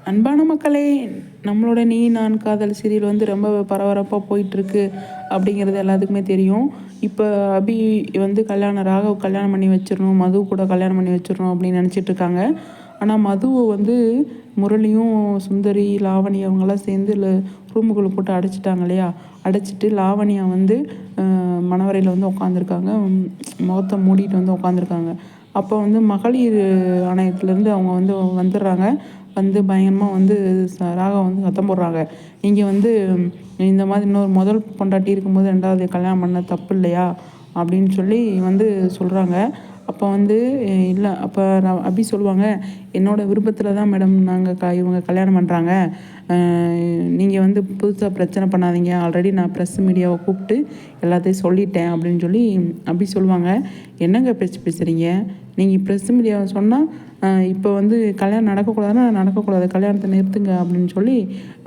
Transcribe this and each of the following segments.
அன்பான மக்களே, நம்மளோட நீ நான் காதல் சீரியல் வந்து ரொம்ப பரபரப்பாக போயிட்டுருக்கு அப்படிங்கிறது எல்லாத்துக்குமே தெரியும். இப்போ அபி வந்து ராகவ் கல்யாணம் பண்ணி வச்சிடணும், மது கூட கல்யாணம் பண்ணி வச்சிடணும் அப்படின்னு நினச்சிட்ருக்காங்க. ஆனால் மதுவை வந்து முரளியும் சுந்தரி லாவணி அவங்கெல்லாம் சேர்ந்து ரூமுக்குள்ளே போட்டு அடைச்சிட்டாங்க இல்லையா. அடைச்சிட்டு லாவணியா வந்து மணவரையில் வந்து உட்காந்துருக்காங்க, முகத்தை மூடிட்டு வந்து உட்காந்துருக்காங்க. அப்போ வந்து மகளிர் ஆணையத்துலேருந்து அவங்க வந்து வந்துடுறாங்க. வந்து பயங்கரமாக வந்து ராகம் வந்து சத்தம் போடுறாங்க. நீங்கள் வந்து இந்த மாதிரி இன்னொரு முதல் பொண்டாட்டி இருக்கும்போது ரெண்டாவது கல்யாணம் பண்ண தப்பு இல்லையா அப்படின்னு சொல்லி வந்து சொல்கிறாங்க. அப்போ வந்து இல்லை, அப்போ அபி சொல்லுவாங்க, என்னோடய விருப்பத்தில் தான் மேடம் இவங்க கல்யாணம் பண்ணுறாங்க. நீங்கள் வந்து புதுசாக பிரச்சனை பண்ணாதீங்க, ஆல்ரெடி நான் ப்ரெஸ் மீடியாவை கூப்பிட்டு எல்லாத்தையும் சொல்லிட்டேன் அப்படின்னு சொல்லி அபி சொல்லுவாங்க. என்னங்க பேச்சு பேசுகிறீங்க? நீங்கள் ப்ரெஸ் மீடியாவை சொன்னால் இப்போ வந்து கல்யாணம் நடக்கக்கூடாதுன்னா நடக்கக்கூடாது, கல்யாணத்தை நிறுத்துங்க அப்படின்னு சொல்லி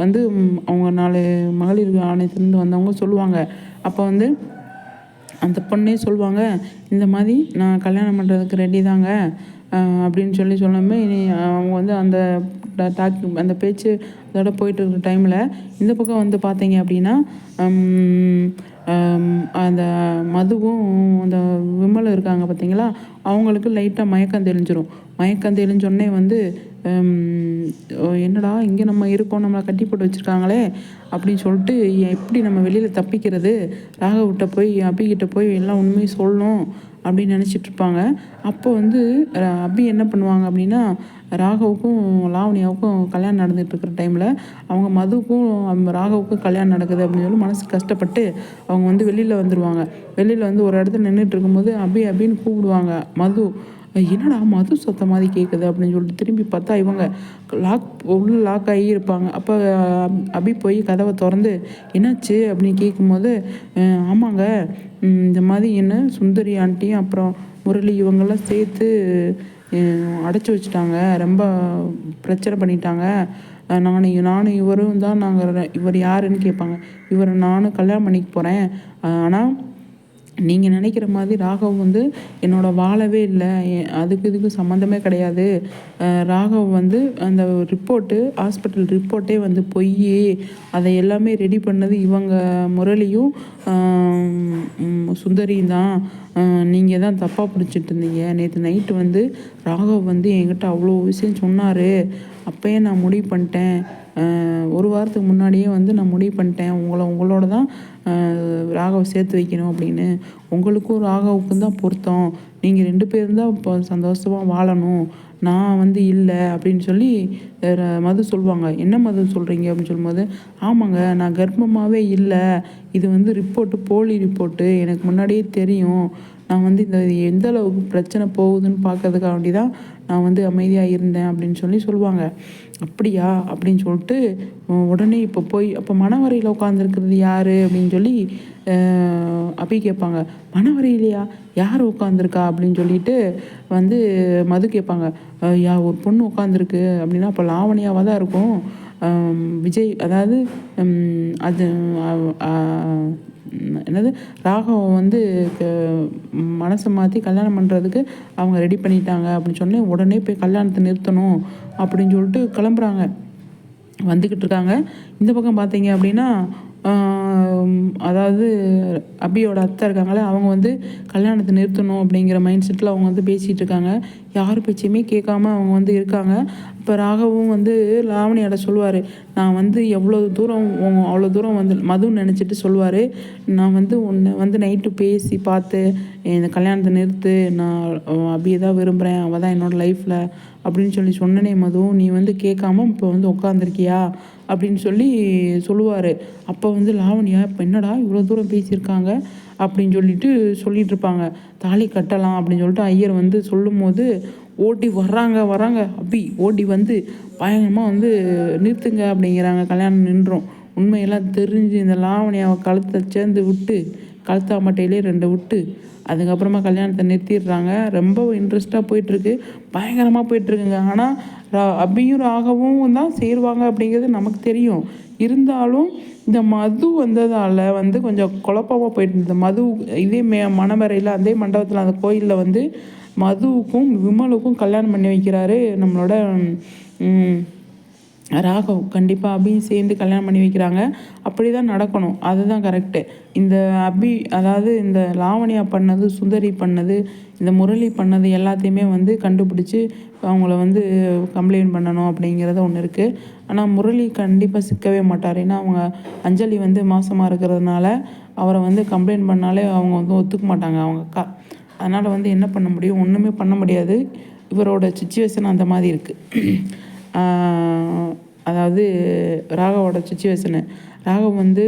வந்து அவங்க 4 மகளிர் ஆணையத்துலேருந்து வந்தவங்க சொல்லுவாங்க. அப்போ வந்து அந்த பொண்ணே சொல்லுவாங்க, இந்த மாதிரி நான் கல்யாணம் பண்ணுறதுக்கு ரெடி தாங்க அப்படின்னு சொல்லி சொல்லாமல் அவங்க வந்து அந்த பேச்சு அதோட போயிட்டு இருக்கிற டைமில் இந்த பக்கம் வந்து பார்த்தீங்க அப்படின்னா அந்த மதுவும் அந்த விமலும் இருக்காங்க பார்த்தீங்களா, அவங்களுக்கு லைட்டாக மயக்கம் தெளிஞ்சிரும். மயக்கம் தெளிஞ்சோடனே வந்து என்னடா இங்கே நம்ம இருக்கோம், நம்மளை கட்டி போட்டு வச்சுருக்காங்களே அப்படின்னு சொல்லிட்டு எப்படி நம்ம வெளியில் தப்பிக்கிறது, ராகவ்கிட்ட போய் அபிகிட்ட போய் எல்லாம் உண்மையை சொல்லணும் அப்படின்னு நினச்சிட்ருப்பாங்க. அப்போ வந்து அபி என்ன பண்ணுவாங்க அப்படின்னா, ராகவுக்கும் லாவணியாவுக்கும் கல்யாணம் நடந்துகிட்ருக்கிற டைமில் அவங்க மதுவுக்கும் ராகவுக்கும் கல்யாணம் நடக்குது அப்படின்னு சொல்லி மனசு கஷ்டப்பட்டு அவங்க வந்து வெளியில் வந்துடுவாங்க. வெளியில் வந்து ஒரு இடத்துல நின்றுட்டு இருக்கும்போது அபின்னு கூப்பிடுவாங்க. மது, என்னடா மது சத்தம் மாதிரி கேட்குது அப்படின்னு சொல்லிட்டு திரும்பி பார்த்தா இவங்க லாக் ஆகி இருப்பாங்க. அப்போ அபி போய் கதவை திறந்து என்னாச்சு அப்படின்னு கேட்கும்போது, ஆமாங்க இந்த மாதிரி என்ன சுந்தரி ஆண்டியும் அப்புறம் முரளி இவங்கெல்லாம் சேர்த்து அடைச்சி வச்சுட்டாங்க, ரொம்ப பிரச்சனை பண்ணிட்டாங்க. நானும் இவரும் தான், இவர் யாருன்னு கேட்பாங்க. நானும் கல்யாணம் பண்ணிக்க போகிறேன், ஆனால் நீங்கள் நினைக்கிற மாதிரி ராகவ் வந்து என்னோடய வாழவே இல்லை, இதுக்கு சம்மந்தமே கிடையாது. ராகவ் வந்து அந்த ஹாஸ்பிட்டல் ரிப்போர்ட்டே வந்து பொய், அதை எல்லாமே ரெடி பண்ணது இவங்க முரளியும் சுந்தரியும் தான். நீங்கள் தான் தப்பாக பிடிச்சிட்டு இருந்தீங்க. நேற்று நைட்டு வந்து ராகவ் வந்து என்கிட்ட அவ்வளோ விஷயம் சொன்னார். அப்போயே நான் முடிவு பண்ணிட்டேன், ஒரு வாரத்துக்கு முன்னாடியே வந்து நான் முடிவு பண்ணிட்டேன், உங்களோட தான் ராகவ் சேர்த்து வைக்கணும் அப்படின்னு. உங்களுக்கும் ராகவுக்கும் தான் பொருத்தம், நீங்கள் 2 பேரும் தான் இப்போ சந்தோஷமாக வாழணும், நான் வந்து இல்லை அப்படின்னு சொல்லி மது சொல்லுவாங்க. என்ன மது சொல்கிறீங்க அப்படின்னு சொல்லும்போது, ஆமாங்க நான் கர்ப்பமாகவே இல்லை, இது வந்து போலி ரிப்போர்ட்டு, எனக்கு முன்னாடியே தெரியும். நான் வந்து எந்த அளவுக்கு பிரச்சனை போகுதுன்னு பார்க்கறதுக்காக வேண்டி தான் நான் வந்து அமைதியாக இருந்தேன் அப்படின்னு சொல்லி சொல்லுவாங்க. அப்படியா அப்படின்னு சொல்லிட்டு உடனே இப்போ போய் அப்போ மணவரையில் உட்காந்துருக்கிறது யார் அப்படின்னு சொல்லி அபி கேட்பாங்க. மணவரையிலையா யார் உட்காந்துருக்கா அப்படின்னு சொல்லிட்டு வந்து மது கேட்பாங்க. ஒரு பொண்ணு உட்காந்துருக்கு அப்படின்னா அப்போ லாவணியாவாக தான் இருக்கும். விஜய், அதாவது அது என்னது ராகவ வந்து மனசை மாற்றி கல்யாணம் பண்ணுறதுக்கு அவங்க ரெடி பண்ணிட்டாங்க அப்படின்னு சொன்னே உடனே போய் கல்யாணத்தை நிறுத்தணும் அப்படின்னு சொல்லிட்டு கிளம்புறாங்க, வந்துக்கிட்டு இருக்காங்க. இந்த பக்கம் பார்த்தீங்க அப்படின்னா அதாவது அபியோட அத்தை இருக்காங்களே, அவங்க வந்து கல்யாணத்தை நிறுத்தணும் அப்படிங்கிற மைண்ட் செட்டில் அவங்க வந்து பேசிகிட்டு இருக்காங்க. யார் பேச்சையுமே கேட்காம அவங்க வந்து இருக்காங்க. இப்போ ராகவும் வந்து லாவணியோட சொல்லுவார், நான் வந்து அவ்வளோ தூரம் வந்து மதுன்னு நினச்சிட்டு சொல்லுவார், நான் வந்து உன்னை வந்து நைட்டு பேசி பார்த்து இந்த கல்யாணத்தை நிறுத்து, நான் அபியை தான் விரும்புகிறேன், அவள் தான் என்னோடய லைஃப்பில் அப்படின்னு சொல்லி சொன்னனே மது, நீ வந்து கேட்காம இப்போ வந்து உட்காந்துருக்கியா அப்படின்னு சொல்லி சொல்லுவார். அப்போ வந்து லாவணியா இப்போ என்னடா இவ்வளோ தூரம் பேசியிருக்காங்க அப்படின்னு சொல்லிட்டு இருப்பாங்க. தாலி கட்டலாம் அப்படின்னு சொல்லிட்டு ஐயர் வந்து சொல்லும் போது ஓடி வர்றாங்க அபி ஓடி வந்து பயங்கரமாக வந்து நிறுத்துங்க அப்படிங்கிறாங்க. கல்யாணம் நின்றோம். உண்மையெல்லாம் தெரிஞ்சு இந்த லாவணியாவை கழுத்தை சேர்ந்து விட்டு கழுத்தாமட்டையிலே 2 விட்டு அதுக்கப்புறமா கல்யாணத்தை நிறுத்திடுறாங்க. ரொம்ப இன்ட்ரெஸ்ட்டாக போயிட்டுருக்கு, பயங்கரமாக போயிட்டுருக்குங்க. ஆனால் அபியும் ராகவும் தான் சேருவாங்க அப்படிங்கிறது நமக்கு தெரியும். இருந்தாலும் இந்த மது வந்ததால் வந்து கொஞ்சம் குழப்பமாக போயிட்டு இருந்தது. மது இதே மணவரையில் அதே மண்டபத்தில் அந்த கோயிலில் வந்து மதுவுக்கும் விமலுக்கும் கல்யாணம் பண்ணி வைக்கிறாரு நம்மளோட ராகவ் கண்டிப்பாக அபியும் சேர்ந்து கல்யாணம் பண்ணி வைக்கிறாங்க. அப்படி தான் நடக்கணும். அதுதான் கரெக்டு. இந்த அபி அதாவது இந்த லாவண்யா பண்ணது, சுந்தரி பண்ணது, இந்த முரளி பண்ணது எல்லாத்தையுமே வந்து கண்டுபிடிச்சி அவங்கள வந்து கம்ப்ளைண்ட் பண்ணணும் அப்படிங்கிறது ஒன்று இருக்குது. ஆனால் முரளி கண்டிப்பாக சிக்கவே மாட்டார். ஏன்னா அவங்க அஞ்சலி வந்து மாசமாக இருக்கிறதுனால அவரை வந்து கம்ப்ளைண்ட் பண்ணாலே அவங்க வந்து ஒத்துக்க மாட்டாங்க அவங்க அக்கா. அதனால் வந்து என்ன பண்ண முடியும்? ஒன்றுமே பண்ண முடியாது. இவரோட சிச்சுவேஷன் அந்த மாதிரி இருக்குது. அதாவது ராகவோட சிச்சுவேஷனு. ராகவ் வந்து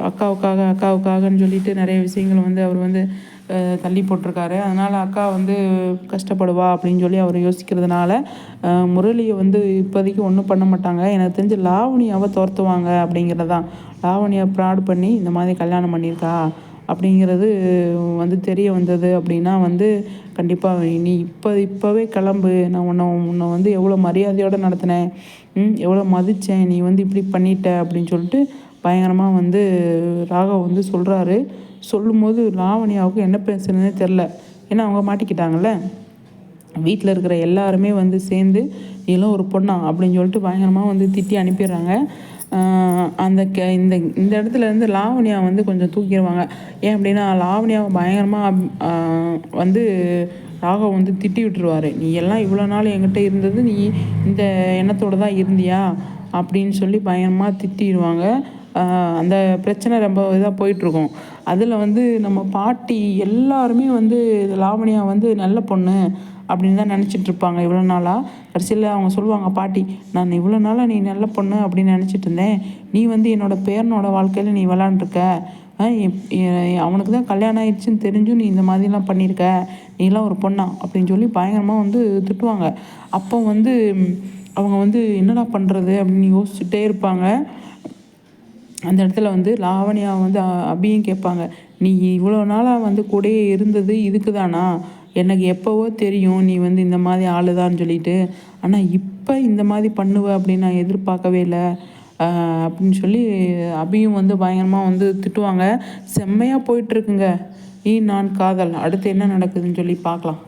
அக்காவுக்காகன்னு சொல்லிட்டு நிறைய விஷயங்கள் வந்து அவர் வந்து தள்ளி போட்டிருக்காரு. அதனால் அக்கா வந்து கஷ்டப்படுவா அப்படின்னு சொல்லி அவர் யோசிக்கிறதுனால முரளியை வந்து இப்போதைக்கு ஒன்றும் பண்ண மாட்டாங்க. எனக்கு தெரிஞ்சு லாவணியாவை துரத்துவாங்க அப்படிங்கிறது தான். லாவணியை ப்ராட் பண்ணி இந்த மாதிரி கல்யாணம் பண்ணியிருக்கா அப்படிங்கிறது வந்து தெரிய வந்தது அப்படின்னா வந்து கண்டிப்பாக நீ இப்போவே கிளம்பு, நான் உன்னை வந்து எவ்வளோ மரியாதையோடு நடத்தினேன், எவ்வளோ மதித்தேன், நீ வந்து இப்படி பண்ணிட்ட அப்படின்னு சொல்லிட்டு பயங்கரமாக வந்து ராகவ் வந்து சொல்கிறாரு. சொல்லும்போது லாவணியாவுக்கு என்ன பேசுறதுனே தெரில. ஏன்னா அவங்க மாட்டிக்கிட்டாங்கல்ல. வீட்டில் இருக்கிற எல்லாருமே வந்து சேர்ந்து நீலாம் ஒரு பொண்ணா அப்படின்னு சொல்லிட்டு பயங்கரமாக வந்து திட்டி அனுப்பிடுறாங்க. அந்த இந்த இடத்துல இருந்து லாவணியா வந்து கொஞ்சம் தூக்கிடுவாங்க. ஏன் அப்படின்னா லாவணியாவை பயங்கரமாக வந்து ராகவ் வந்து திட்டி விட்டுருவார். நீ எல்லாம் இவ்வளோ நாள் என்கிட்ட இருந்தது நீ இந்த எண்ணத்தோடு தான் இருந்தியா அப்படின்னு சொல்லி பயங்கரமாக திட்டிடுவாங்க. அந்த பிரச்சனை ரொம்ப இதாக போயிட்டுருக்கும். அதில் வந்து நம்ம பாட்டி எல்லாருமே வந்து லாவணியா வந்து நல்ல பொண்ணு அப்படின்னு தான் நினச்சிட்ருப்பாங்க இவ்வளோ நாளாக. கடைசியில் அவங்க சொல்லுவாங்க பாட்டி, நான் இவ்வளோ நாளாக நீ நல்ல பொண்ணு அப்படின்னு நினச்சிட்டு இருந்தேன், நீ வந்து என்னோடய பேரனோட வாழ்க்கையில் நீ விளாண்டுருக்க, அவனுக்கு தான் கல்யாணம் ஆயிடுச்சுன்னு தெரிஞ்சும் நீ இந்த மாதிரிலாம் பண்ணியிருக்க, நீலாம் ஒரு பொண்ணா அப்படின்னு சொல்லி பயங்கரமாக வந்து திட்டுவாங்க. அப்போ வந்து அவங்க வந்து என்னடா பண்ணுறது அப்படின்னு யோசிச்சுட்டே இருப்பாங்க. அந்த இடத்துல வந்து லாவணியா வந்து அபியும் கேட்பாங்க, நீ இவ்வளோ நாளாக வந்து கூடயே இருந்தது இதுக்கு தானா? எனக்கு எப்போவோ தெரியும் நீ வந்து இந்த மாதிரி ஆளுதான்னு சொல்லிட்டு, ஆனால் இப்போ இந்த மாதிரி பண்ணுவ அப்படின்னு நான் எதிர்பார்க்கவே இல்லை அப்படின்னு சொல்லி அபியும் வந்து பயங்கரமாக வந்து திட்டுவாங்க. செம்மையாக போயிட்டுருக்குங்க. நீ நான் காதல். அடுத்து என்ன நடக்குதுன்னு சொல்லி பார்க்கலாம்.